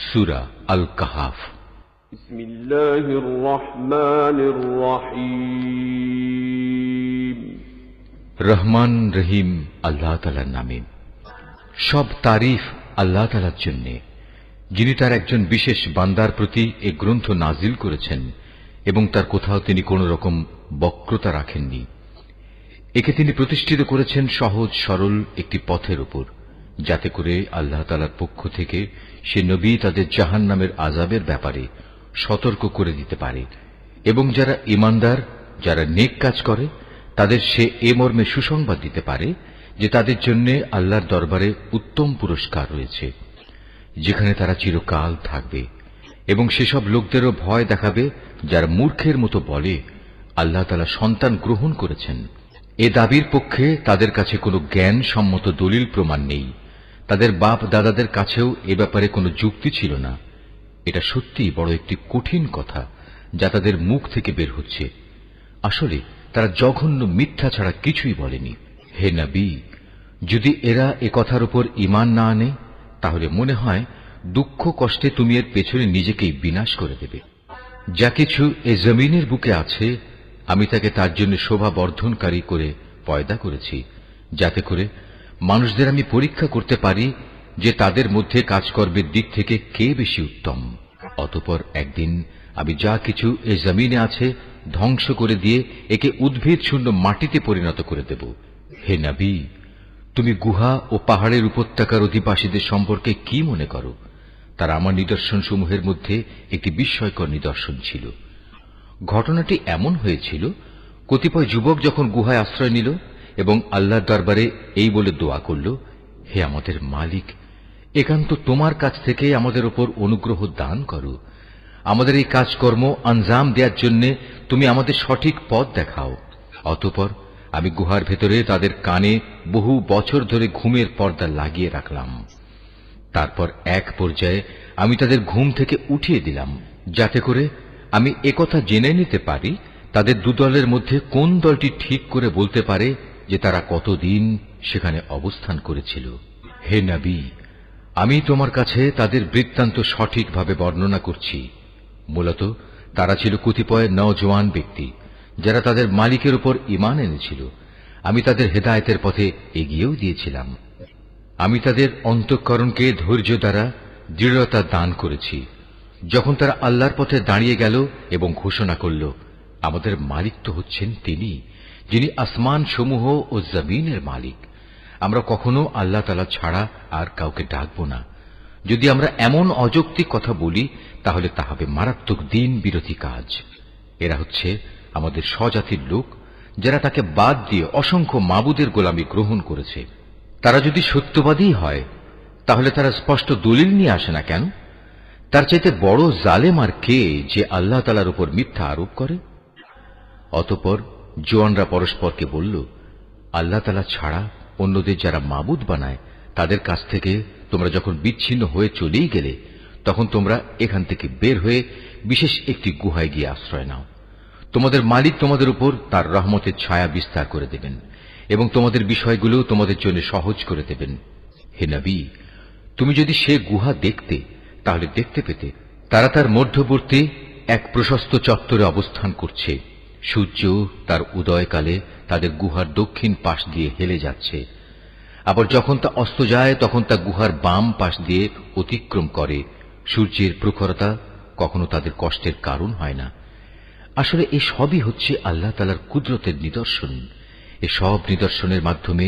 সূরা আল কাহাফ। বিসমিল্লাহির রহমানির রহিম। রহমান রহিম আল্লাহ তাআলার নামে। সব তারিফ আল্লাহ তাআলার জন্য, যিনি তার একজন বিশেষ বান্দার প্রতি এ গ্রন্থ নাজিল করেছেন এবং তার কোথাও তিনি কোন রকম বক্রতা রাখেননি। একে তিনি প্রতিষ্ঠিত করেছেন সহজ সরল একটি পথের উপর, যাতে করে আল্লাহ তাআলার পক্ষ থেকে সে নবী তাদের জাহান্নামের আযাবের ব্যাপারে সতর্ক করে দিতে পারে এবং যারা ঈমানদার, যারা নেক কাজ করে, তাদের সে এ মর্মে সুসংবাদ দিতে পারে যে তাদের জন্য আল্লাহর দরবারে উত্তম পুরস্কার রয়েছে, যেখানে তারা চিরকাল থাকবে। এবং সেসব লোকদেরও ভয় দেখাবে যারা মূর্খের মতো বলে আল্লাহ তাআলা সন্তান গ্রহণ করেছেন। এ দাবির পক্ষে তাদের কাছে কোনো জ্ঞান সম্মত দলিল প্রমাণ নেই। তাদের বাপ দাদাদের কাছেও এ ব্যাপারে কোনো যুক্তি ছিল না। এটা সত্যিই বড় একটি কঠিন কথা যা তাদের মুখ থেকে বের হচ্ছে। আসলে তারা জঘন্য মিথ্যা ছাড়া কিছুই বলেনি। হে নবী, যদি এরা এ কথার উপর ঈমান না আনে, তাহলে মনে হয় দুঃখ কষ্টে তুমি এর পেছনে নিজেকেই বিনাশ করে দেবে। যা কিছু এ জমিনের বুকে আছে, আমি তাকে তার জন্য শোভা বর্ধনকারী করে পয়দা করেছি, যাতে করে মানুষদের আমি পরীক্ষা করতে পারি যে তাদের মধ্যে কাজকর্মের দিক থেকে কে বেশি উত্তম। অতঃপর একদিন আমি যা কিছু এ জমিনে আছে ধ্বংস করে দিয়ে একে উদ্ভিদ শূন্য মাটিতে পরিণত করে দেব। হে নবী, তুমি গুহা ও পাহাড়ের উপত্যকার অধিবাসীদের সম্পর্কে কি মনে করো? তারা আমার নিদর্শন সমূহের মধ্যে একটি বিস্ময়কর নিদর্শন ছিল। ঘটনাটি এমন হয়েছিল, কতিপয় যুবক যখন গুহায় আশ্রয় নিল এবং আল্লাহর দরবারে এই বলে দোয়া করল, হে আমাদের মালিক, একান্ত তোমার কাছ থেকে আমাদের উপর অনুগ্রহ দান করো। আমাদের এই কাজকর্ম আঞ্জাম দেওয়ার জন্য তুমি আমাদের সঠিক পথ দেখাও। অতঃপর আমি গুহার ভেতরে তাদের কানে বহু বছর ধরে ঘুমের পর্দা লাগিয়ে রাখলাম। তারপর এক পর্যায়ে আমি তাদের ঘুম থেকে উঠিয়ে দিলাম, যাতে করে আমি একথা জেনে নিতে পারি তাদের দুদলের মধ্যে কোন দলটি ঠিক করে বলতে পারে যে তারা কতদিন সেখানে অবস্থান করেছিল। হে নবী, আমি তোমার কাছে তাদের বৃত্তান্ত সঠিকভাবে বর্ণনা করছি। মূলত তারা ছিল কতিপয় নওজোয়ান ব্যক্তি যারা তাদের মালিকের উপর ঈমান এনেছিল। আমি তাদের হেদায়েতের পথে এগিয়েও দিয়েছিলাম। আমি তাদের অন্তঃকরণকে ধৈর্য দ্বারা দৃঢ়তা দান করেছি। যখন তারা আল্লাহর পথে দাঁড়িয়ে গেল এবং ঘোষণা করল, আমাদের মালিক তো হচ্ছেন তিনি, যিনি আসমান সমূহ ও জমিনের মালিক। আমরা কখনো আল্লাহ তাআলা ছাড়া আর কাউকে ডাকব না। যদি আমরা এমন অযৌক্তিক কথা বলি, তাহলে তা হবে মারাত্মক দিন বিরোধী কাজ। এরা হচ্ছে আমাদের স্বজাতির লোক, যারা তাকে বাদ দিয়ে অসংখ্য মাবুদের গোলামি গ্রহণ করেছে। তারা যদি সত্যবাদী হয়, তাহলে তারা স্পষ্ট দলিল নিয়ে আসে না কেন? তার চাইতে বড় জালেম আর কে, যে আল্লাহ তাআলার উপর মিথ্যা আরোপ করে? অতঃপর জোয়ানরা পরস্পরকে বলল, আল্লাহ তাআলা ছাড়া অন্যদের যারা মাবুদ বানায়, তাদের কাছ থেকে তোমরা যখন বিচ্ছিন্ন হয়ে চলেই গেলে, তখন তোমরা এখান থেকে বের হয়ে বিশেষ একটি গুহায় গিয়ে আশ্রয় নাও। তোমাদের মালিক তোমাদের উপর তার রহমতের ছায়া বিস্তার করে দেবেন এবং তোমাদের বিষয়গুলো তোমাদের জন্য সহজ করে দেবেন। হে নবী, তুমি যদি সে গুহা দেখতে, তাহলে দেখতে পেতে তারা তার মধ্যবর্তী এক প্রশস্ত চত্বরে অবস্থান করছে। সূর্য তার উদয়কালে তাদের গুহার দক্ষিণ পাশ দিয়ে হেলে যাচ্ছে, আবার যখন তা অস্ত যায় তখন তা গুহার বাম পাশ দিয়ে অতিক্রম করে। সূর্যের প্রখরতা কখনো তাদের কষ্টের কারণ হয় না। আসলে এ সবই হচ্ছে আল্লাহ তাআলার কুদরতের নিদর্শন। এ সব নিদর্শনের মাধ্যমে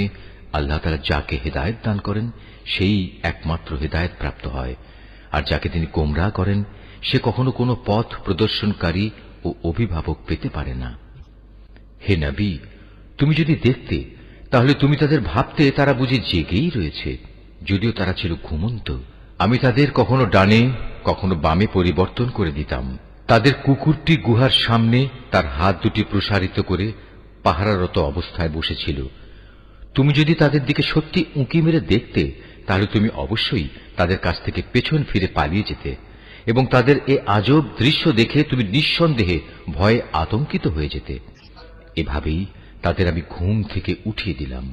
আল্লাহ তাআলা যাকে হেদায়েত দান করেন, সেই একমাত্র হেদায়েত প্রাপ্ত হয়, আর যাকে তিনি গোমরাহ করেন, সে কখনো কোনো পথ প্রদর্শনকারী ও অভিভাবক পেতে পারে না। হে নবী, তুমি যদি দেখতে, তাহলে তুমি তাদের ভাবতে তারা বুঝি জেগেই রয়েছে, যদিও তারা ছিল ঘুমন্ত। আমি তাদের কখনো ডানে কখনো বামে পরিবর্তন করে দিতাম। তাদের কুকুরটি গুহার সামনে তার হাত দুটি প্রসারিত করে পাহারারত অবস্থায় বসেছিল। তুমি যদি তাদের দিকে সত্যি উঁকি মেরে দেখতে, তাহলে তুমি অবশ্যই তাদের কাছ থেকে পেছন ফিরে পালিয়ে যেতে এবং তাদের এ আজব দৃশ্য দেখে তুমি নিঃসন্দেহে ভয়ে আতঙ্কিত হয়ে যেতে। এভাবেই তাদের আমি ঘুম থেকে উঠিয়ে দিলাম,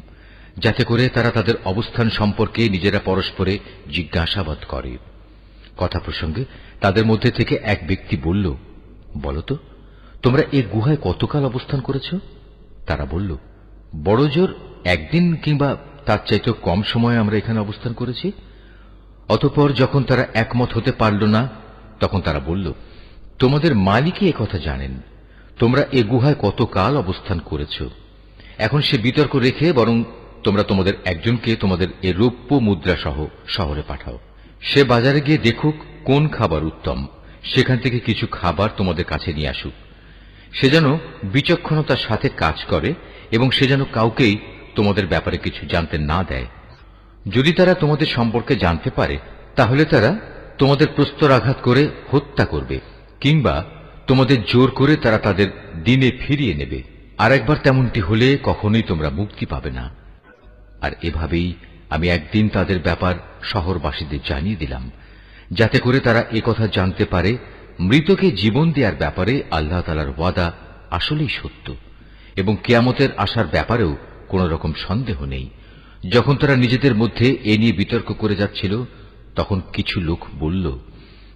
যাতে করে তারা তাদের অবস্থান সম্পর্কে নিজেরা পরস্পরে জিজ্ঞাসাবাদ করে। কথা প্রসঙ্গে তাদের মধ্যে থেকে এক ব্যক্তি বলল, বলতো তোমরা এই গুহায় কতকাল অবস্থান করেছ? তারা বলল, বড় জোর একদিন কিংবা তার চাইতেও কম সময়ে আমরা এখানে অবস্থান করেছি। অতঃপর যখন তারা একমত হতে পারল না, তখন তারা বলল, তোমাদের মালিকই একথা জানেন, তোমরা এ গুহায় কতকাল অবস্থান করেছ। এখন সে বিতর্ক রেখে বরং তোমরা তোমাদের একজনকে তোমাদের এ রৌপ্য মুদ্রা সহ শহরে পাঠাও। সে বাজারে গিয়ে দেখুক কোন খাবার উত্তম, সেখান থেকে কিছু খাবার তোমাদের কাছে নিয়ে আসুক। সে যেন বিচক্ষণতার সাথে কাজ করে এবং সে যেন কাউকেই তোমাদের ব্যাপারে কিছু জানতে না দেয়। যদি তারা তোমাদের সম্পর্কে জানতে পারে, তাহলে তারা তোমাদের প্রস্তরাঘাত করে হত্যা করবে, কিংবা তোমাদের জোর করে তারা তাদের দিনে ফিরিয়ে নেবে। আর একবার তেমনটি হলে কখনোই তোমরা মুক্তি পাবে না। আর এভাবেই আমি একদিন তাদের ব্যাপার শহরবাসীদের জানিয়ে দিলাম, যাতে করে তারা একথা জানতে পারে মৃতকে জীবন দেওয়ার ব্যাপারে আল্লাহ তাআলার ওয়াদা আসলেই সত্য, এবং কিয়ামতের আসার ব্যাপারেও কোন রকম সন্দেহ নেই। যখন তারা নিজেদের মধ্যে এ নিয়ে বিতর্ক করে যাচ্ছিল, তখন কিছু লোক বলল,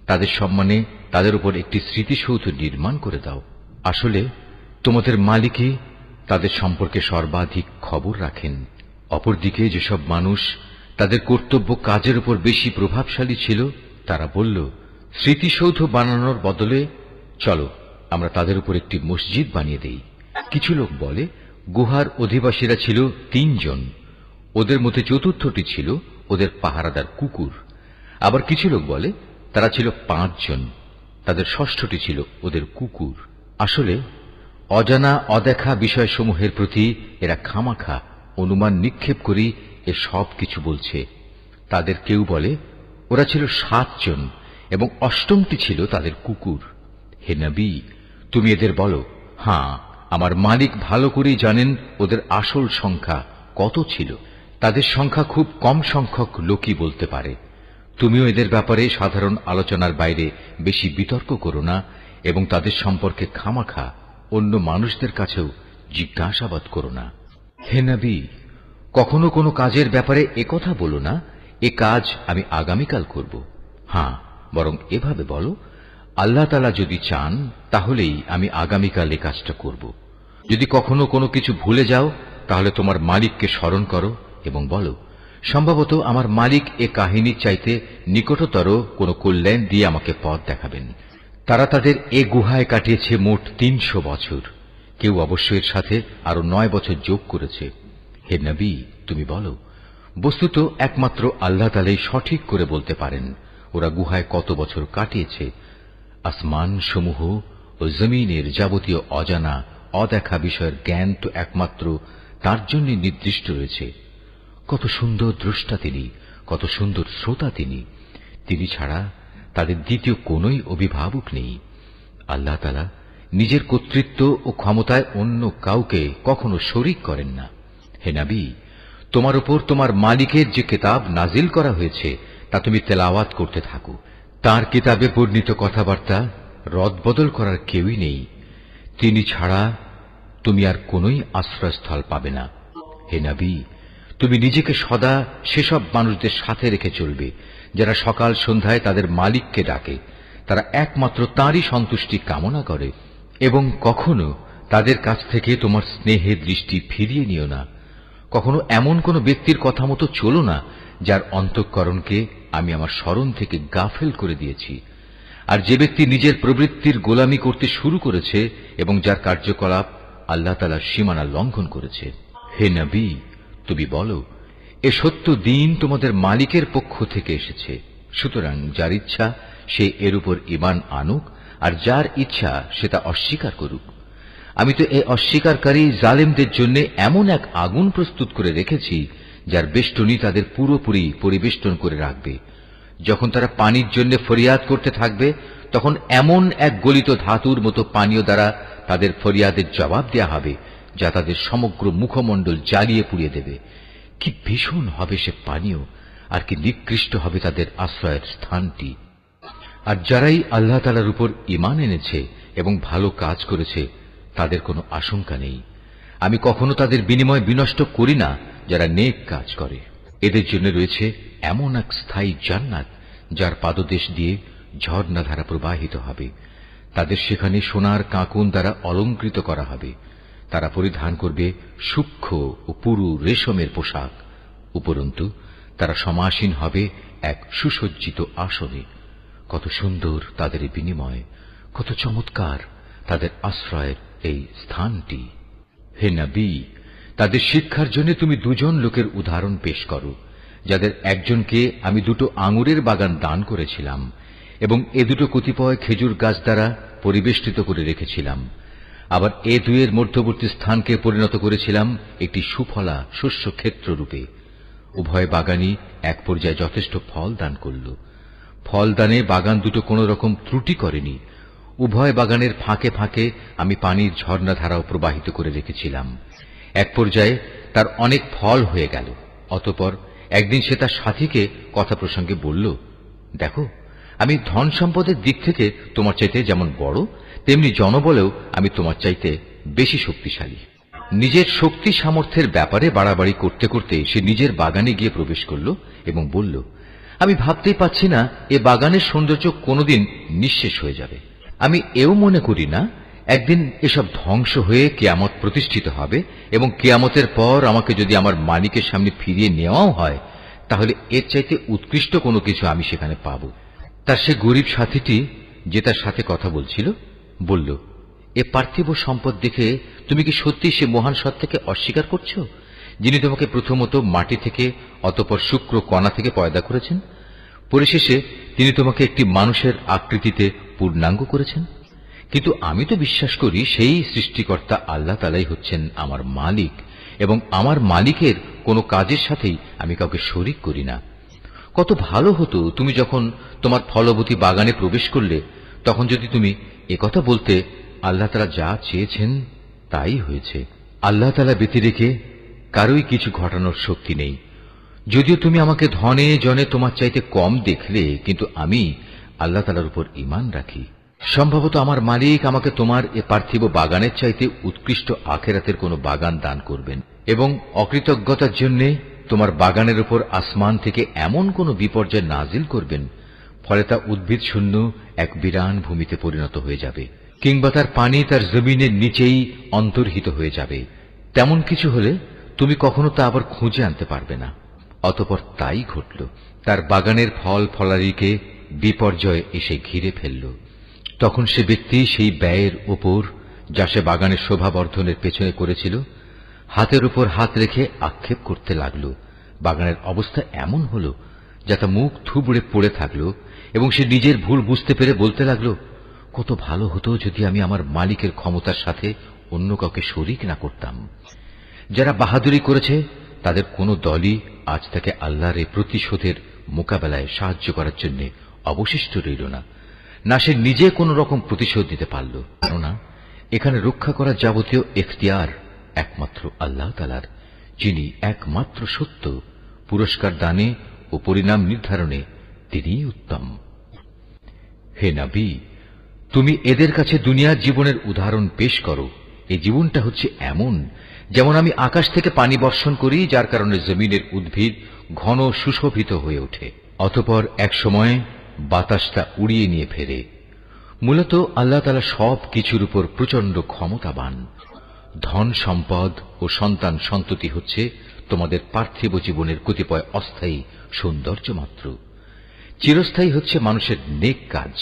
তাদের সম্মানে তাদের উপর একটি স্মৃতিসৌধ নির্মাণ করে দাও। আসলে তোমাদের মালিকই তাদের সম্পর্কে সর্বাধিক খবর রাখেন। অপরদিকে যেসব মানুষ তাদের কর্তব্য কাজের উপর বেশি প্রভাবশালী ছিল, তারা বলল, স্মৃতিসৌধ বানানোর বদলে চলো আমরা তাদের উপর একটি মসজিদ বানিয়ে দেই। কিছু লোক বলে, গুহার অধিবাসীরা ছিল 3 জন, ওদের মধ্যে চতুর্থটি ছিল ওদের পাহারাদার কুকুর। আবার কিছু লোক বলে তারা ছিল 5 জন, তাদের ষষ্ঠটি ছিল ওদের কুকুর। আসলে অজানা অদেখা বিষয়সমূহের প্রতি এরা খামাখা অনুমান নিক্ষেপ করি এ সব কিছু বলছে। তাদের কেউ বলে ওরা ছিল 7 জন এবং অষ্টমটি ছিল তাদের কুকুর। হে নবী, তুমি এদের বলো, হ্যাঁ, আমার মালিক ভালো করেই জানেন ওদের আসল সংখ্যা কত ছিল। তাদের সংখ্যা খুব কম সংখ্যক লোকই বলতে পারে। তুমিও এদের ব্যাপারে সাধারণ আলোচনার বাইরে বেশি বিতর্ক করো না এবং তাদের সম্পর্কে খামাখা অন্য মানুষদের কাছেও জিজ্ঞাসাবাদ করো না। হে নবী, কখনো কোনো কাজের ব্যাপারে একথা বলো না, এ কাজ আমি আগামীকাল করব। হ্যাঁ, বরং এভাবে বলো, আল্লাহ তাআলা যদি চান তাহলেই আমি আগামীকাল এ কাজটা করব। যদি কখনো কোনো কিছু ভুলে যাও, তাহলে তোমার মালিককে স্মরণ করো এবং বলো, সম্ভবত আমার মালিক এ কাহিনীর চাইতে নিকটতর কোনো কল্যাণ দিয়ে আমাকে পথ দেখাবেন। তারা তাদের এ গুহায় কাটিয়েছে মোট 300 বছর। কেউ অবশ্য এর সাথে আরো 9 বছর যোগ করেছে। হে নবী, তুমি বলো, বস্তুত একমাত্র আল্লাহ তাআলাই সঠিক করে বলতে পারেন ওরা গুহায় কত বছর কাটিয়েছে। আসমান সমূহ ও জমিনের যাবতীয় অজানা অদেখা বিষয়ের জ্ঞান তো একমাত্র তার জন্য নির্দিষ্ট রয়েছে। কত সুন্দর দ্রষ্টা তিনি, কত সুন্দর শ্রোতা তিনি। তিনি ছাড়া তাদের দ্বিতীয় কোনোই অভিভাবক নেই। আল্লাহ তাআলা নিজের কর্তৃত্ব ও ক্ষমতায় অন্য কাউকে কখনো শরীক করেন না। হে নবী, তোমার উপর তোমার মালিকের যে কিতাব নাজিল করা হয়েছে তা তুমি তেলাওয়াত করতে থাকো। তার কিতাবে বর্ণিত কথাবার্তা রদবদল করার কেউই নেই। তিনি ছাড়া তুমি আর কোনোই আশ্রয়স্থল পাবে না। হে নবী, তুমি নিজেকে সদা সেসব মানুষদের সাথে রেখে চলবে যারা সকাল সন্ধ্যায় তাদের মালিককে ডাকে। তারা একমাত্র তাঁরই সন্তুষ্টি কামনা করে, এবং কখনো তাদের কাছ থেকে তোমার স্নেহের দৃষ্টি ফিরিয়ে নিও না। কখনো এমন কোন ব্যক্তির কথা মতো চলো না যার অন্তঃকরণকে আমি আমার স্মরণ থেকে গাফেল করে দিয়েছি। আর যে ব্যক্তি নিজের প্রবৃত্তির গোলামি করতে শুরু করেছে এবং যার কার্যকলাপ আল্লাহ তাআলার সীমানা লঙ্ঘন করেছে। হে নবী, তুমি বলো, এ সত্য দিন তোমাদের মালিকের পক্ষ থেকে এসেছে। সুতরাং যার ইচ্ছা সে এর উপর ঈমান আনুক, আর যার ইচ্ছা সে তা অস্বীকার করুক। আমি তো এই অস্বীকারী জালেমদের জন্য এমন এক আগুন প্রস্তুত করে রেখেছি যার বেষ্টনী তাদের পুরোপুরি পরিবেষ্টন করে রাখবে। যখন তারা পানির জন্য ফরিয়াদ করতে থাকবে, তখন এমন এক গলিত ধাতুর মতো পানীয় দ্বারা তাদের ফরিয়াদের জবাব দেয়া হবে যা তাদের সমগ্র মুখমণ্ডল জ্বালিয়ে পুড়িয়ে দেবে। কি ভীষণ হবে সে পানীয়, আর কি নিকৃষ্ট হবে তাদের আশ্রয়ের স্থানটি। আর যারাই আল্লাহ তাআলার উপর ঈমান এনেছে এবং ভালো কাজ করেছে, তাদের কোনো আশঙ্কা নেই। আমি কখনো তাদের বিনিময় বিনষ্ট করি না যারা নেক কাজ করে। এদের জন্য রয়েছে এমন এক স্থায়ী জান্নাত যার পাদদেশ দিয়ে ঝর্ণাধারা প্রবাহিত হবে। তাদের সেখানে সোনার কাঁকুন দ্বারা অলঙ্কৃত করা হবে। তারা পরিধান করবে সূক্ষ্ম ও পুরু রেশমের পোশাক। উপরন্তু তারা সমাসীন হবে এক সুসজ্জিত আসনে। কত সুন্দর তাদের এই বিনিময়, কত চমৎকার তাদের আশ্রয়ের এই স্থানটি। হে নবী, তাদের শিক্ষার জন্য তুমি দুজন লোকের উদাহরণ পেশ করো, যাদের একজনকে আমি 2 আঙুরের বাগান দান করেছিলাম এবং এ 2 কতিপয় খেজুর গাছ দ্বারা পরিবেষ্টিত করে রেখেছিলাম। আবার এ 2 মধ্যবর্তী স্থানকে পরিণত করেছিলাম একটি সুফলা শস্য ক্ষেত্র রূপে। উভয় বাগানই এক পর্যায়ে যথেষ্ট ফল দান করল। ফল দানে বাগান 2 কোনো রকম ত্রুটি করেনি। উভয় বাগানের ফাঁকে ফাঁকে আমি পানির ঝর্ণাধারাও প্রবাহিত করে রেখেছিলাম। এক পর্যায়ে তার অনেক ফল হয়ে গেল। অতঃপর একদিন সে তার সাথীকে কথা প্রসঙ্গে বলল, দেখো, আমি ধন সম্পদের দিক থেকে তোমার চাইতে যেমন বড়, তেমনি জনবলেও আমি তোমার চাইতে বেশি শক্তিশালী। নিজের শক্তি সামর্থ্যের ব্যাপারে বাড়াবাড়ি করতে করতে সে নিজের বাগানে গিয়ে প্রবেশ করল এবং বলল, আমি ভাবতেই পাচ্ছি না এ বাগানের সৌন্দর্য কোনোদিন নিঃশেষ হয়ে যাবে। আমি এও মনে করি না একদিন এসব ধ্বংস হয়ে কিয়ামত প্রতিষ্ঠিত হবে এবং কিয়ামতের পর আমাকে যদি আমার মালিকের সামনে ফিরিয়ে নেওয়াও হয়, তাহলে এর চাইতে উৎকৃষ্ট কোনো কিছু আমি সেখানে পাব। তার সে গরিব সাথীটি, যে তার সাথে কথা বলছিল, বলল, এ পার্থিব সম্পদ দেখে তুমি কি সত্যি সে মহান সত্তাকে অস্বীকার করছো, যিনি তোমাকে প্রথমত মাটি থেকে অতঃপর শুক্র কণা থেকে পয়দা করেছেন, পরিশেষে তিনি তোমাকে একটি মানুষের আকৃতিতে পূর্ণাঙ্গ করেছেন? কিন্তু আমি তো বিশ্বাস করি সেই সৃষ্টিকর্তা আল্লাহ তাআলাই হচ্ছেন আমার মালিক এবং আমার মালিকের কোনো কাজের সাথেই আমি কাউকে শরীক করি না। কত ভালো হতো তুমি যখন তোমার ফলবতী বাগানে প্রবেশ করলে তখন যদি তুমি একথা বলতে, আল্লাহ তাআলা যা চেয়েছেন তাই হয়েছে। আল্লাহ তাআলা ব্যতি রেখে কারোই কিছু ঘটানোর শক্তি নেই। যদিও তুমি আমাকে ধনে জনে তোমার চাইতে কম দেখলে, কিন্তু আমি আল্লাহ তাআলার উপর ঈমান রাখি। সম্ভবত আমার মালিক আমাকে তোমার এ পার্থিব বাগানের চাইতে উৎকৃষ্ট আখিরাতের কোনো বাগান দান করবেন এবং অকৃতজ্ঞতার জন্য তোমার বাগানের উপর আসমান থেকে এমন কোন বিপর্যয় নাজিল করবেন, ফলে তা উদ্ভিদ শূন্য এক বিরান ভূমিতে পরিণত হয়ে যাবে, কিংবা তার পানি তার জমিনের নিচেই অন্তর্হিত হয়ে যাবে। তেমন কিছু হলে তুমি কখনো তা আবার খুঁজে আনতে পারবে না। অতঃপর তাই ঘটল। তার বাগানের ফল ফলারিকে বিপর্যয় এসে ঘিরে ফেলল। তখন সে ব্যক্তি সেই ব্যয়ের উপর, যা সে বাগানের শোভাবর্ধনের পেছনে করেছিল, হাতের উপর হাত রেখে আক্ষেপ করতে লাগল। বাগানের অবস্থা এমন হল যা তা মুখ থুবড়ে পড়ে থাকল এবং সে নিজের ভুল বুঝতে পেরে বলতে লাগল, কত ভালো হতো যদি আমি আমার মালিকের ক্ষমতার সাথে অন্য কাউকে শরীক না করতাম। যারা বাহাদুরি করেছে তাদের কোনো দলই আজ তাকে আল্লাহর এই প্রতিশোধের মোকাবেলায় সাহায্য করার জন্য অবশিষ্ট রইল না, না সে নিজে কোন রকম প্রতিশোধ নিতে পারল। কেননা এখানে রক্ষা করা যাবতীয় এখতিয়ার একমাত্র আল্লাহ তাআলার, যিনি একমাত্র সত্য। পুরস্কার দানে ও পরিণাম নির্ধারণে তিনিই উত্তম। হে নবী, তুমি এদের কাছে দুনিয়ার জীবনের উদাহরণ পেশ করো। এই জীবনটা হচ্ছে এমন যেমন আমি আকাশ থেকে পানি বর্ষণ করি, যার কারণে জমিনের উদ্ভিদ ঘন সুশোভিত হয়ে ওঠে। অতঃপর এক সময় বাতাসটা উড়িয়ে নিয়ে ফেরে। মূলত আল্লাহ তাআলা সব কিছুর উপর প্রচন্ড ক্ষমতাবান। ধন সম্পদ ও সন্তান সন্ততি হচ্ছে তোমাদের পার্থিব জীবনের কতিপয় অস্থায়ী সৌন্দর্য মাত্র। চিরস্থায়ী হচ্ছে মানুষের নেক কাজ,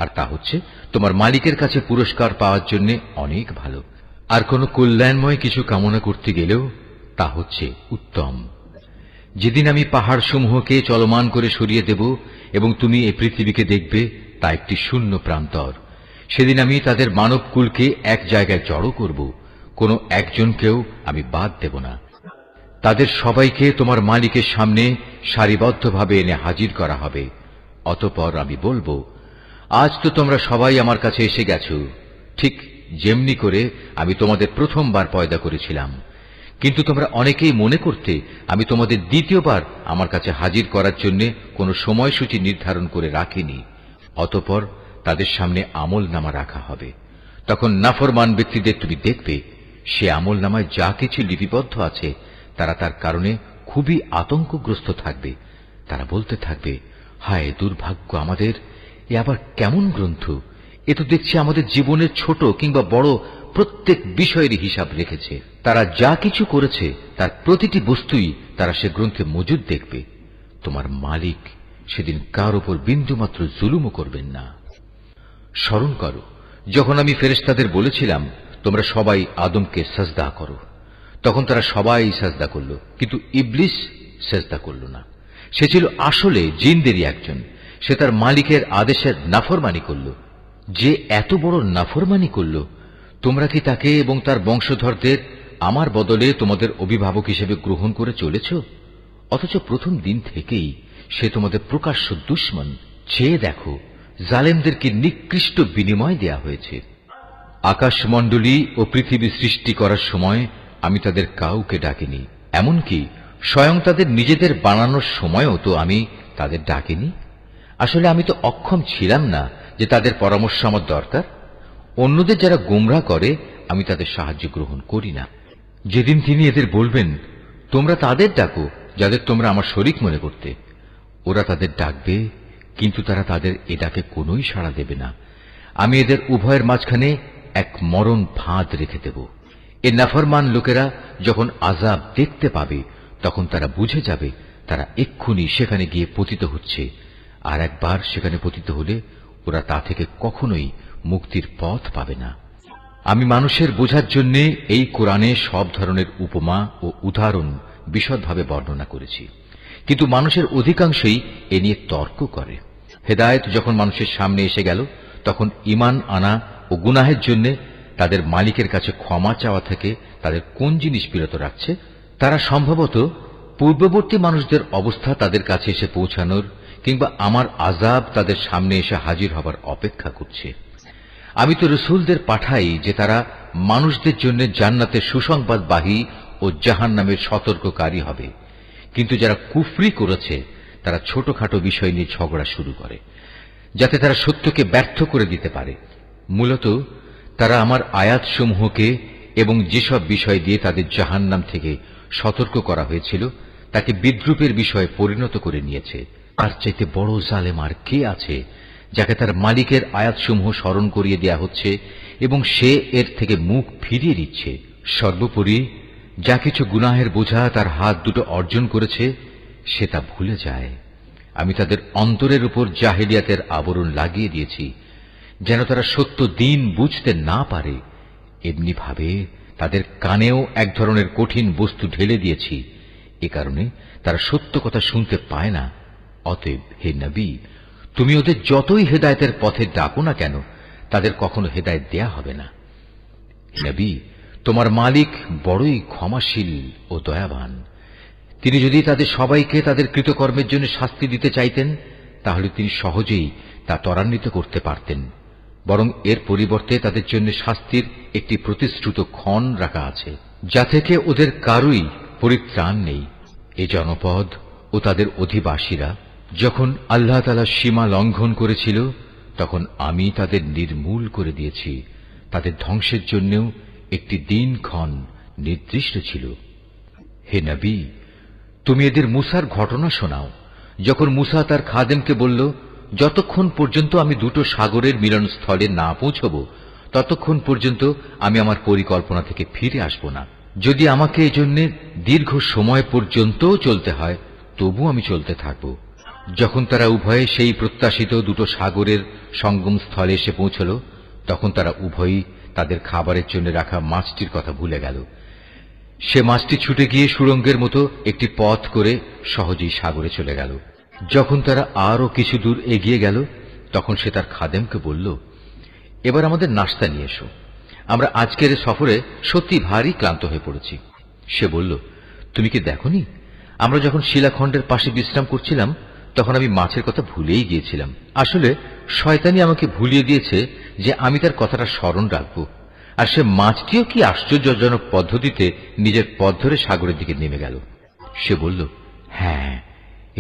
আর তা হচ্ছে তোমার মালিকের কাছে পুরস্কার পাওয়ার জন্য অনেক ভালো। আর কোনো কল্যাণময় কিছু কামনা করতে গেলেও তা হচ্ছে উত্তম। যেদিন আমি পাহাড় সমূহকে চলমান করে সরিয়ে দেব এবং তুমি এই পৃথিবীকে দেখবে তা একটি শূন্য প্রান্তর, সেদিন আমি তাদের মানবকুলকে এক জায়গায় জড়ো করব, কোনো একজনকেও আমি বাদ দেব না। তাদের সবাইকে তোমার মালিকের সামনে সারিবদ্ধভাবে এনে হাজির করা হবে। অতঃপর আমি বলবো, আজ তো তোমরা সবাই আমার কাছে এসে গেছো, ঠিক যেমনি করে আমি তোমাদের প্রথমবার পয়দা করেছিলাম, কিন্তু তোমরা অনেকেই মনে করতে আমি তোমাদের দ্বিতীয়বার আমার কাছে হাজির করার জন্য কোনো সময়সূচি নির্ধারণ করে রাখিনি। অতঃপর তাদের সামনে আমলনামা রাখা হবে। তখন নাফরমান ব্যক্তিদের তুমি দেখবে, সে আমলনামায় যা কিছু লিপিবদ্ধ আছে তারা তার কারণে খুবই আতঙ্কগ্রস্ত থাকবে। তারা বলতে থাকবে, হায় দুর্ভাগ্য আমাদের, এ আবার কেমন গ্রন্থ! এ তো দেখছি আমাদের জীবনের ছোট কিংবা বড় প্রত্যেক বিষয়েরই হিসাব রেখেছে। তারা যা কিছু করেছে তার প্রতিটি বস্তুই তারা সে গ্রন্থে মজুদ দেখবে। তোমার মালিক সেদিন কার উপর বিন্দুমাত্র জুলুমও করবেন না। স্মরণ করো যখন আমি ফেরেশতাদের বলেছিলাম তোমরা সবাই আদমকে সাজদা করো, তখন তারা সবাই সাজদা করল, কিন্তু ইবলিস সাজদা করল না। সে ছিল আসলে জিনদেরই একজন। সে তার মালিকের আদেশের নাফরমানি করল। যে এত বড় নাফরমানি করল, তোমরা কি তাকে এবং তার বংশধরদের আমার বদলে তোমাদের অভিভাবক হিসেবে গ্রহণ করে চলেছ? অথচ প্রথম দিন থেকেই সে তোমাদের প্রকাশ্য দুশমন। চেয়ে দেখো জালেমদেরকে নিকৃষ্ট বিনিময় দেয়া হয়েছে। আকাশমণ্ডলী ও পৃথিবী সৃষ্টি করার সময় আমি তাদের কাউকে ডাকিনি, এমনকি স্বয়ং তাদের নিজেদের বানানোর সময়ও তো আমি তাদের ডাকিনি। আসলে আমি তো অক্ষম ছিলাম না যে তাদের পরামর্শ আমার দরকার। অন্যদের যারা গোমরাহ করে আমি তাদের সাহায্য গ্রহণ করি না। যেদিন তিনি এদের বলবেন তোমরা তাদের ডাকো যাদের তোমরা আমার শরীক মনে করতে, ওরা তাদের ডাকবে, কিন্তু তারা তাদের এ ডাকে কোনোই সাড়া দেবে না। আমি এদের উভয়ের মাঝখানে এক মরণ ফাঁদ রেখে দেব। এ নাফরমান লোকেরা যখন আযাব দেখতে পাবে তখন তারা বুঝে যাবে তারা এক্ষুনি সেখানে গিয়ে পতিত হচ্ছে, আর একবার সেখানে পতিত হলে ওরা তা থেকে কখনোই মুক্তির পথ পাবে না। আমি মানুষের বোঝার জন্য এই কোরআনে সব ধরনের উপমা ও উদাহরণ বিশদভাবে বর্ণনা করেছি, কিন্তু মানুষের অধিকাংশই এ নিয়ে তর্ক করে। হেদায়েত যখন মানুষের সামনে এসে গেল তখন ঈমান আনা ও গুনাহের জন্য তাদের মালিকের কাছে ক্ষমা চাওয়া থেকে তাদের কোন জিনিস বিরত রাখছে? তারা সম্ভবত পূর্ববর্তী মানুষদের অবস্থা তাদের কাছে এসে পৌঁছানোর কিংবা আমার আযাব তাদের সামনে এসে হাজির হবার অপেক্ষা করছে। আমি তো রসুলদের পাঠাই যে তারা মানুষদের জন্য জান্নাতের সুসংবাদবাহী ও জাহান্নামের সতর্ককারী হবে, কিন্তু যারা কুফরি করেছে তারা ছোটখাটো বিষয় নিয়ে ঝগড়া শুরু করে যাতে তারা সত্যকে ব্যর্থ করে দিতে পারে। মূলত তারা আমার আয়াতসমূহকে এবং যেসব বিষয় দিয়ে তাদের জাহান্নাম থেকে সতর্ক করা হয়েছিল তাকে বিদ্রূপের বিষয়ে পরিণত করে নিয়েছে। তার চাইতে বড় জালেম আর কে আছে যাকে তার মালিকের আয়াতসমূহ স্মরণ করিয়ে দেয়া হচ্ছে এবং সে এর থেকে মুখ ফিরিয়ে দিচ্ছে? সর্বোপরি যা কিছু গুনাহের বোঝা তার হাত দুটো অর্জন করেছে সে তা ভুলে যায়। আমি তাদের অন্তরের উপর জাহেলিয়াতের আবরণ লাগিয়ে দিয়েছি যেন তারা সত্য দিন বুঝতে না পারে। এমনি ভাবে তাদের কানেও এক ধরনের কঠিন বস্তু ঢেলে দিয়েছি, এ কারণে তারা সত্য কথা শুনতে পায় না। অতএব হে নবী, তুমি ওদের যতই হেদায়েতের পথে ডাকো না কেন তাদের কখনো হেদায়েত দেয়া হবে না। নবী, তোমার মালিক বড়ই ক্ষমাশীল ও দয়াবান। তিনি যদি তাদের সবাইকে তাদের কৃতকর্মের জন্য শাস্তি দিতে চাইতেন তাহলে তিনি সহজেই তা ত্বরান্বিত করতে পারতেন, বরং এর পরিবর্তে তাদের জন্য শাস্তির একটি প্রতিশ্রুত ক্ষণ রাখা আছে যা থেকে ওদের কারুই পরিত্রাণ নেই। এ জনপদ ও তাদের অধিবাসীরা যখন আল্লাহ তাআলার সীমা লঙ্ঘন করেছিল তখন আমি তাদের নির্মূল করে দিয়েছি। তাদের ধ্বংসের জন্যও একটি দিনক্ষণ নির্দিষ্ট ছিল। হে নবী, তুমি এদের মূসার ঘটনা শোনাও। যখন মূসা তার খাদেমকে বলল, যতক্ষণ পর্যন্ত আমি দুটো সাগরের মিলনস্থলে না পৌঁছব ততক্ষণ পর্যন্ত আমি আমার পরিকল্পনা থেকে ফিরে আসব না। যদি আমাকে এজন্য দীর্ঘ সময় পর্যন্ত চলতে হয় তবু আমি চলতে থাকব। যখন তারা উভয়ে সেই প্রত্যাশিত দুটো সাগরের সঙ্গম স্থলে এসে পৌঁছল তখন তারা উভয়ই তাদের খাবারের জন্য রাখা মাছটির কথা ভুলে গেল। সে মাছটি ছুটে গিয়ে সুড়ঙ্গের মতো একটি পথ করে সহজেই সাগরে চলে গেল। যখন তারা আরো কিছু দূর এগিয়ে গেল তখন সে তার খাদেমকে বলল, এবার আমাদের নাশতা নিয়ে এসো, আমরা আজকের সফরে সত্যি ভারী ক্লান্ত হয়ে পড়েছি। সে বলল, তুমি কি দেখোনি আমরা যখন শিলাখণ্ডের পাশে বিশ্রাম করছিলাম তখন আমি মাছের কথা ভুলেই গিয়েছিলাম। আসলে শয়তানি আমাকে ভুলিয়ে দিয়েছে যে আমি তার কথাটা স্মরণ রাখব। আর সে মাছটিও কি আশ্চর্যজনক পদ্ধতিতে নিজের পথ ধরে সাগরের দিকে নেমে গেল। সে বলল, হ্যাঁ,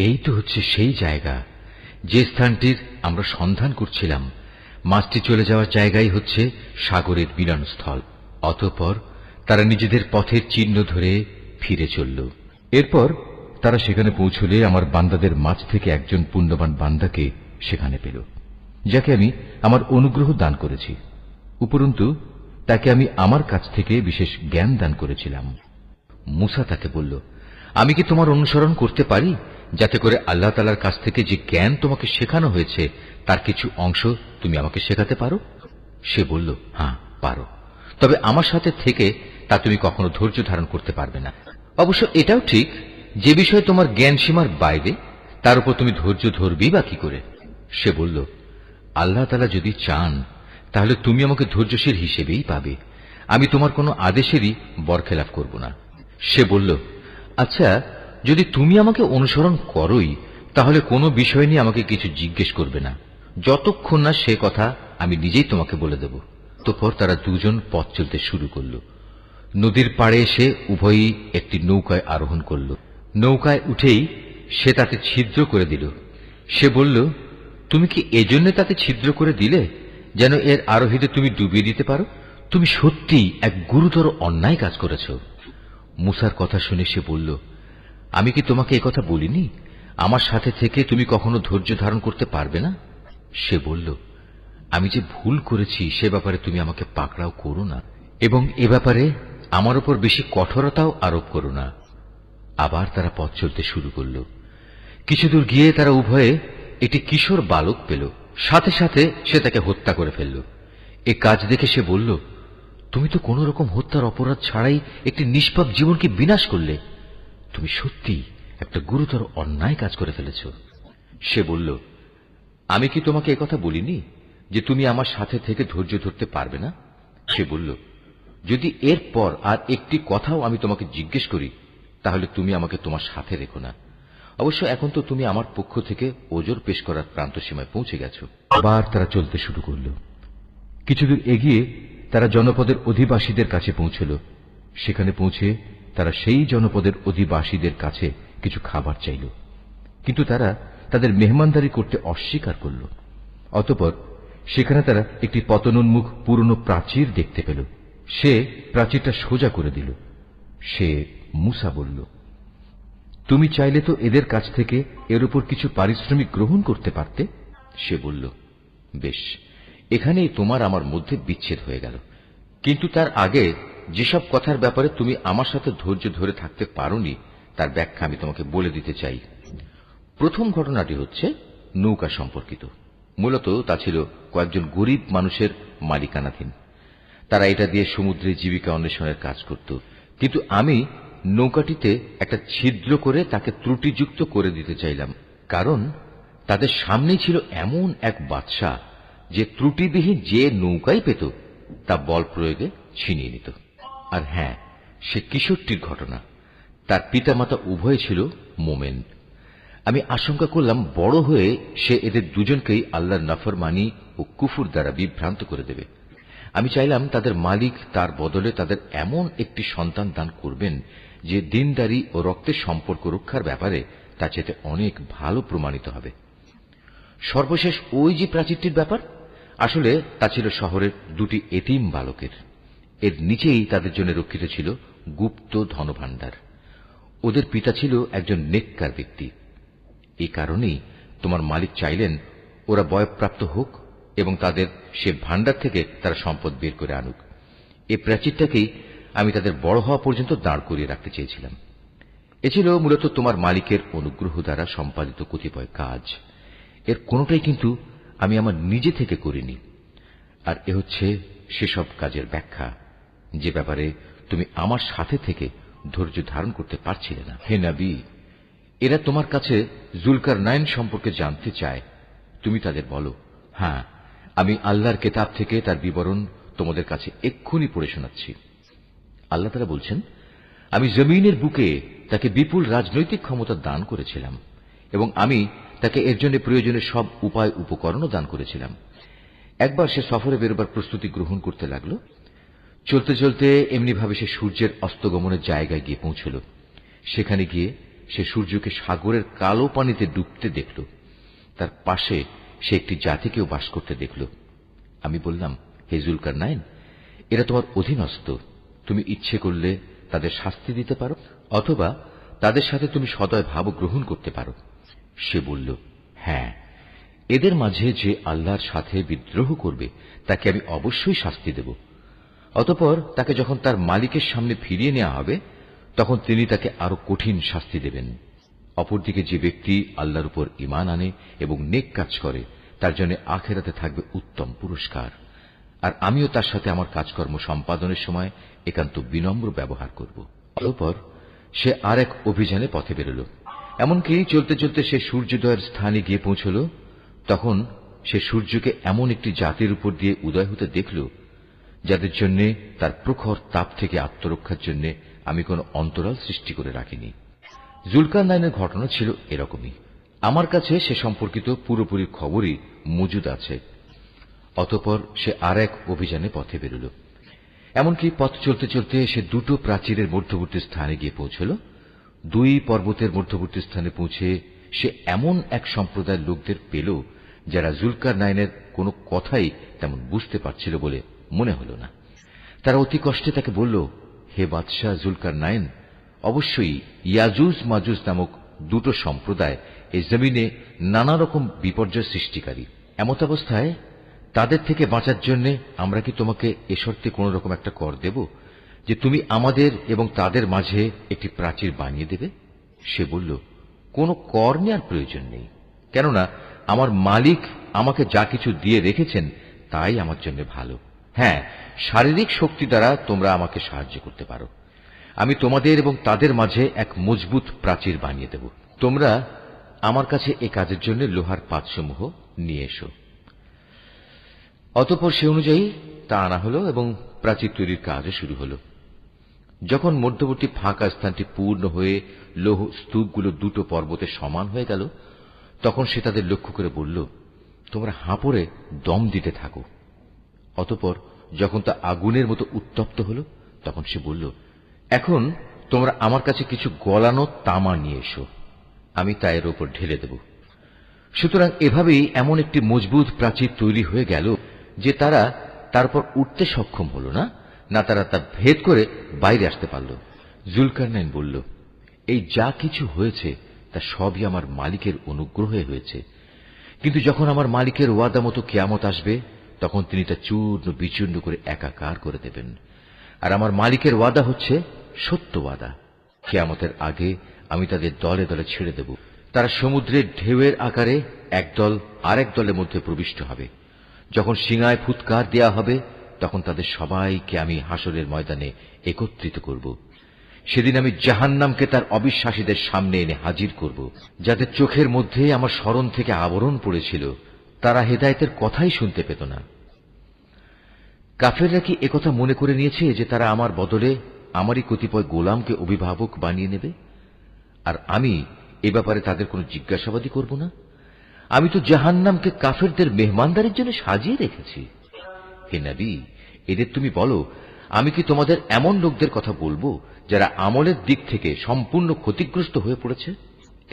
এই তো হচ্ছে সেই জায়গা যে স্থানটির আমরা সন্ধান করছিলাম। মাছটি চলে যাওয়ার জায়গাই হচ্ছে সাগরের মিলনস্থল। অতঃপর তারা নিজেদের পথের চিহ্ন ধরে ফিরে চলল। এরপর তারা সেখানে পৌঁছলে আমার বান্দাদের মাঝ থেকে একজন পুণ্যবান বান্দাকে সেখানে পেল, যাকে আমি আমার অনুগ্রহ দান করেছি। উপরন্তু তাকে আমি আমার কাছ থেকে বিশেষ জ্ঞান দান করেছিলাম। মূসা তাকে বলল, আমি কি তোমার অনুসরণ করতে পারি, যাতে করে আল্লাহ তাআলার কাছ থেকে যে জ্ঞান তোমাকে শেখানো হয়েছে তার কিছু অংশ তুমি আমাকে শেখাতে পারো? সে বলল, হ্যাঁ পারো, তবে আমার সাথে থেকে তা তুমি কখনো ধৈর্য ধারণ করতে পারবে না। অবশ্য এটাও ঠিক, যে বিষয়ে তোমার জ্ঞান সীমার বাইরে তার উপর তুমি ধৈর্য ধরবি বা কি করে? সে বলল, আল্লাহ তাআলা যদি চান তাহলে তুমি আমাকে ধৈর্যশীল হিসেবেই পাবে, আমি তোমার কোনো আদেশেরই বরখেলাপ করব না। সে বলল, আচ্ছা, যদি তুমি আমাকে অনুসরণ করোই তাহলে কোনো বিষয় নিয়ে আমাকে কিছু জিজ্ঞেস করবে না, যতক্ষণ না সে কথা আমি নিজেই তোমাকে বলে দেব। তারপর তারা দুজন পথ চলতে শুরু করল। নদীর পাড়ে এসে উভয়ই একটি নৌকায় আরোহণ করল। নৌকায় উঠেই সে তাতে ছিদ্র করে দিল। সে বলল, তুমি কি এজন্য তাতে ছিদ্র করে দিলে যেন এর আরোহীদের তুমি ডুবিয়ে দিতে পারো? তুমি সত্যিই এক গুরুতর অন্যায় কাজ করেছ। মূসার কথা শুনে সে বলল, আমি কি তোমাকে একথা বলিনি আমার সাথে থেকে তুমি কখনো ধৈর্য ধারণ করতে পারবে না? সে বলল, আমি যে ভুল করেছি সে ব্যাপারে তুমি আমাকে পাকড়াও করো না, এবং এ ব্যাপারে আমার উপর বেশি কঠোরতাও আরোপ করো না। আবার তারা পথ চলতে শুরু করল। কিছুদূর গিয়ে তারা উভয়ে একটি কিশোর বালক পেল। সাথে সাথে সে তাকে হত্যা করে ফেলল। এ কাজ দেখে সে বলল, তুমি তো কোন রকম হত্যার অপরাধ ছাড়াই একটি নিষ্পাপ জীবনকে বিনাশ করলে। তুমি সত্যি একটা গুরুতর অন্যায় কাজ করে ফেলেছ। সে বলল, আমি কি তোমাকে একথা বলিনি যে তুমি আমার সাথে থেকে ধৈর্য ধরতে পারবে না? সে বলল, যদি এরপর আর একটি কথাও আমি তোমাকে জিজ্ঞেস করি তাহলে তুমি আমাকে তোমার সাথে রেখো না। অবশ্য এখন তো তুমি আমার পক্ষ থেকে ওজর পেশ করার প্রান্ত সীমায় পৌঁছে গেছো। আবার তারা চলতে শুরু করল। কিছুদূর এগিয়ে তারা জনপদের অধিবাসীদের কাছে পৌঁছল। সেখানে পৌঁছে তারা সেই জনপদের অধিবাসীদের কাছে কিছু খাবার চাইল, কিন্তু তারা তাদের মেহমানদারি করতে অস্বীকার করল। অতঃপর সেখানে তারা একটি পতনোন্মুখ পুরনো প্রাচীর দেখতে পেল। সে প্রাচীরটা সোজা করে দিল। সে মূসা বলল, তুমি চাইলে তো এদের কাছ থেকে এর উপর কিছু পারিশ্রমিক গ্রহণ করতে পারতে। সে বলল, বেশ, এখানেই তোমার আমার মধ্যে বিচ্ছেদ হয়ে গেল, কিন্তু তার আগে যেসব কথার ব্যাপারে তুমি আমার সাথে ধৈর্য ধরে থাকতে পারোনি তার ব্যাখ্যা আমি তোমাকে বলে দিতে চাই। প্রথম ঘটনাটি হচ্ছে নৌকা সম্পর্কিত। মূলত তা ছিল কয়েকজন গরিব মানুষের মালিকানাধীন। তারা এটা দিয়ে সমুদ্রে জীবিকা অন্বেষণের কাজ করত, কিন্তু আমি নৌকাটিতে একটা ছিদ্র করে তাকে ত্রুটিযুক্ত করে দিতে চাইলাম, কারণ তাদের সামনেই ছিল এমন এক বাদশা যে ত্রুটিবিহীন যে নৌকাই পেত তা বল প্রয়োগে ছিনিয়ে নিত। আর হ্যাঁ, সে কিশোরটির ঘটনা। তার পিতামাতা উভয় ছিল মোমেন। আমি আশঙ্কা করলাম বড় হয়ে সে এদের দুজনকেই আল্লাহর নাফরমানি ও কুফর দ্বারা বিভ্রান্ত করে দেবে। আমি চাইলাম তাদের মালিক তার বদলে তাদের এমন একটি সন্তান দান করবেন যে দিনদারি ও রক্তের সম্পর্ক রক্ষার ব্যাপারে তা চেয়ে অনেক ভালো প্রমাণিত হবে। সর্বশেষ ওই যে প্রাচীরটির ব্যাপার, আসলে তা ছিল শহরের দুটি এতিম বালকের। এর নিচেই তাদের জন্য রক্ষিত ছিল গুপ্ত ধনভাণ্ডার। ওদের পিতা ছিল একজন নেককার ব্যক্তি। এই কারণেই তোমার মালিক চাইলেন ওরা বয়ঃপ্রাপ্ত হোক এবং তাদের সে ভাণ্ডার থেকে তারা সম্পদ বের করে আনুক। এই প্রাচীরটাকেই আমি তাদের বড় হওয়া পর্যন্ত দাঁড় করিয়ে রাখতে চেয়েছিলাম। এ ছিল মূলত তোমার মালিকের অনুগ্রহ দ্বারা সম্পাদিত কতিপয় কাজ। এর কোনোটাই কিন্তু আমি আমার নিজে থেকে করিনি। আর এ হচ্ছে সেসব কাজের ব্যাখ্যা যে ব্যাপারে তুমি আমার সাথে থেকে ধৈর্য ধারণ করতে পারছিলে না। হে নবী, এরা তোমার কাছে জুলকারনাইন সম্পর্কে জানতে চায়। তুমি তাদের বলো, হ্যাঁ, আমি আল্লাহর কিতাব থেকে তার বিবরণ তোমাদের কাছে এক্ষুনি পড়ে শোনাচ্ছি। আল্লাহ তাআলা বলছেন, আমি জমিনের বুকে তাকে বিপুল রাজনৈতিক ক্ষমতা দান করেছিলাম এবং আমি তাকে এর জন্য প্রয়োজনীয় সব উপায় উপকরণও দান করেছিলাম। একবার সে সফরে বেরোবার প্রস্তুতি গ্রহণ করতে লাগল। চলতে চলতে এমনিভাবে সে সূর্যের অস্তগমনের জায়গায় গিয়ে পৌঁছল। সেখানে গিয়ে সে সূর্যকে সাগরের কালো পানিতে ডুবতে দেখল। তার পাশে সে একটি জাতিকেও বাস করতে দেখল। আমি বললাম, হে জুলকারনাইন, এরা তোমার অধীনস্থ। তুমি ইচ্ছে করলে তাদের শাস্তি দিতে পারো অথবা তাদের সাথে তুমি সদয় ভাব গ্রহণ করতে পারো। সে বলল, হ্যাঁ, এদের মাঝে যে আল্লাহর সাথে বিদ্রোহ করবে তাকে আমি অবশ্যই শাস্তি দেব। অতঃপর তাকে যখন তার মালিকের সামনে ফিরিয়ে নেওয়া হবে তখন তিনি তাকে আরো কঠিন শাস্তি দেবেন। অপরদিকে যে ব্যক্তি আল্লাহর উপর ঈমান আনে এবং নেক কাজ করে তার জন্য আখিরাতে থাকবে উত্তম পুরস্কার। আর আমিও তার সাথে আমার কাজকর্ম সম্পাদনের সময় একান্ত বিনম্র ব্যবহার করব। অতঃপর সে আর এক অভিযানে পথে বেরোল। এমনকি চলতে চলতে সে সূর্যোদয়ের স্থানে গিয়ে পৌঁছল। তখন সে সূর্যকে এমন একটি জাতির উপর দিয়ে উদয় হতে দেখল যাদের জন্য তার প্রখর তাপ থেকে আত্মরক্ষার জন্য আমি কোনো অন্তরাল সৃষ্টি করে রাখিনি। জুলকারনাইনের ঘটনা ছিল এরকমই। আমার কাছে সে সম্পর্কিত পুরোপুরি খবরই মজুদ আছে। অতঃপর সে আর এক অভিযানে পথে বেরোল। এমনকি পথ চলতে চলতে সে দুটো প্রাচীরের মধ্যবর্তী স্থানে গিয়ে পৌঁছল। দুই পর্বতের মধ্যবর্তী স্থানে পৌঁছে সে এমন এক সম্প্রদায়ের লোকদের পেল যারা জুলকারনাইনের কোনো কথাই তেমন বুঝতে পারছিল বলে মনে হল না। তারা অতি কষ্টে তাকে বলল, হে বাদশাহ জুলকারনাইন, অবশ্যই ইয়াজুজ মাজুজ নামক দুটো সম্প্রদায় এই জমিনে নানা রকম বিপর্যয় সৃষ্টিকারী। এমতাবস্থায় তাদের থেকে বাঁচার জন্য আমরা কি তোমাকে এ শর্তে কোন রকম একটা কর দেব যে তুমি আমাদের এবং তাদের মাঝে একটি প্রাচীর বানিয়ে দেবে? সে বলল, কোনো কর নেওয়ার প্রয়োজন নেই, কেননা আমার মালিক আমাকে যা কিছু দিয়ে রেখেছেন তাই আমার জন্য ভালো। হ্যাঁ, শারীরিক শক্তি দ্বারা তোমরা আমাকে সাহায্য করতে পারো। আমি তোমাদের এবং তাদের মাঝে এক মজবুত প্রাচীর বানিয়ে দেব। তোমরা আমার কাছে এ কাজের জন্য লোহার পাতসমূহ নিয়ে এসো। অতঃপর সে অনুযায়ী তা আনা হল এবং প্রাচীর তৈরির কাজও শুরু হল। যখন মধ্যবর্তী ফাঁকা স্থানটি পূর্ণ হয়ে লৌহ স্তূপগুলো দুটো পর্বতে সমান হয়ে গেল তখন সে তাদের লক্ষ্য করে বলল, তোমরা হাঁপড়ে দম দিতে থাকো। অতঃপর যখন তা আগুনের মতো উত্তপ্ত হল তখন সে বলল, এখন তোমরা আমার কাছে কিছু গলানো তামা নিয়ে এসো, আমি তা এর ওপর ঢেলে দেব। সুতরাং এভাবেই এমন একটি মজবুত প্রাচীর তৈরি হয়ে গেল যে তারা তার উপর উঠতে সক্ষম হল না, না তারা তা ভেদ করে বাইরে আসতে পারল। জুলকারনাইন বলল, এই যা কিছু হয়েছে তা সবই আমার মালিকের অনুগ্রহে হয়েছে, কিন্তু যখন আমার মালিকের ওয়াদা মতো কিয়ামত আসবে তখন তিনি তা চূর্ণ বিচূর্ণ করে একাকার করে দেবেন। আর আমার মালিকের ওয়াদা হচ্ছে সত্য ওয়াদা। কিয়ামতের আগে আমি তাদের দলে দলে ছেড়ে দেব। তারা সমুদ্রের ঢেউয়ের আকারে একদল আরেক দলের মধ্যে প্রবিষ্ট হবে। যখন সিঙায় ফুৎকার দেয়া হবে তখন তাদের সবাইকে আমি হাসরের ময়দানে একত্রিত করব। সেদিন আমি জাহান্নামকে তার অবিশ্বাসীদের সামনে এনে হাজির করব, যাদের চোখের মধ্যে আমার স্মরণ থেকে আবরণ পড়েছিল, তারা হেদায়েতের কথাই শুনতে পেত না। কাফেররা কি একথা মনে করে নিয়েছে যে তারা আমার বদলে আমারই কতিপয় গোলামকে অভিভাবক বানিয়ে নেবে, আর আমি এ ব্যাপারে তাদের কোনো জিজ্ঞাসাবাদই করব না? আমি তো জাহান্নামকে কাফেরদের মেহমানদারির জন্য সাজিয়ে রেখেছি। হে নবী, এদের তুমি বলো, আমি কি তোমাদের এমন লোকদের কথা বলবো যারা আমলের দিক থেকে সম্পূর্ণ ক্ষতিগ্রস্ত হয়ে পড়েছে?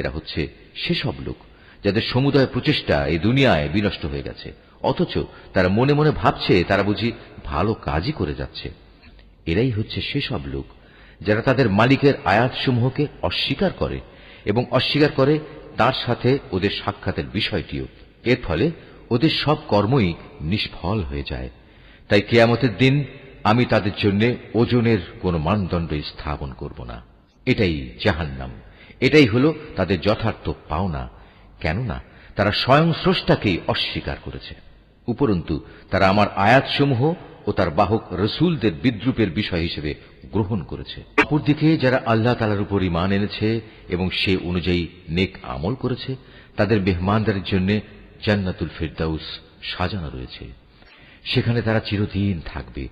এরা হচ্ছে সেসব লোক যাদের সমুদয় প্রচেষ্টা এই দুনিয়ায় বিনষ্ট হয়ে গেছে, অথচ তারা মনে মনে ভাবছে তারা বুঝি ভালো কাজই করে যাচ্ছে। এরাই হচ্ছে সেসব লোক যারা তাদের মালিকের আয়াতসমূহকে অস্বীকার করে এবং অস্বীকার করে তার সাথে ওদের সাক্ষাতের বিষয়টিও। এর ফলে ওদের সব কর্মই নিষ্ফল হয়ে যায়। তাই কিয়ামতের দিন আমি তাদের জন্য ওজনের কোন মানদণ্ড স্থাপন করব না। এটাই জাহান্নাম, এটাই হলো তাদের যথার্থ পাওনা, কেননা তারা স্বয়ং স্রষ্টাকেই অস্বীকার করেছে। উপরন্তু তারা আমার আয়াতসমূহ ও তার বাহক রসুলদের বিদ্রুপের বিষয় হিসেবে গ্রহণ করেছে। অপরদিকে যারা আল্লাহ তাআলার উপর ঈমান এনেছে এবং সে অনুযায়ী নেক আমল করেছে তাদের মেহমানদারির জন্য জান্নাতুল ফিরদাউস সাজানো রয়েছে। সেখানে তারা চিরদিন থাকবে।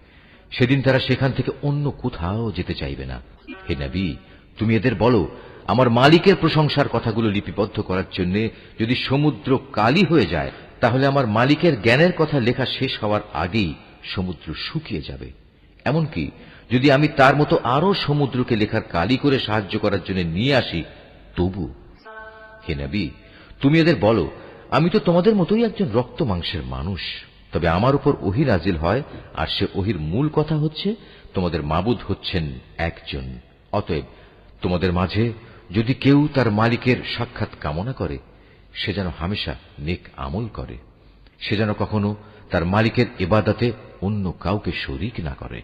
সেদিন তারা সেখান থেকে অন্য কোথাও যেতে চাইবে না। হে নবী, তুমি এদের বলো, আমার মালিকের প্রশংসার কথাগুলো লিপিবদ্ধ করার জন্য যদি সমুদ্র কালি হয়ে যায় তাহলে আমার মালিকের জ্ঞানের কথা লেখা শেষ হওয়ার আগেই সমুদ্র শুকিয়ে যাবে। এমনকি যদি আমি তার মতো আরো সমুদ্রকে লেখার কালি করে সাহায্য করার জন্য নিয়ে আসি তবু। হে নবী, তুমি এদের বলো, আমি তো তোমাদের মতোই একজন রক্ত মাংসের মানুষ, তবে আমার উপর ওহী নাজিল হয়, আর সে ওহীর মূল কথা হচ্ছে তোমাদের মাবুদ হচ্ছেন একজন। অতএব তোমাদের মাঝে যদি কেউ তার মালিকের সাক্ষাৎ কামনা করে সে যেন হামেশা নেক আমল করে, সে যেন কখনো তার মালিকের ইবাদতে অন্য কাউকে শরীক না করে।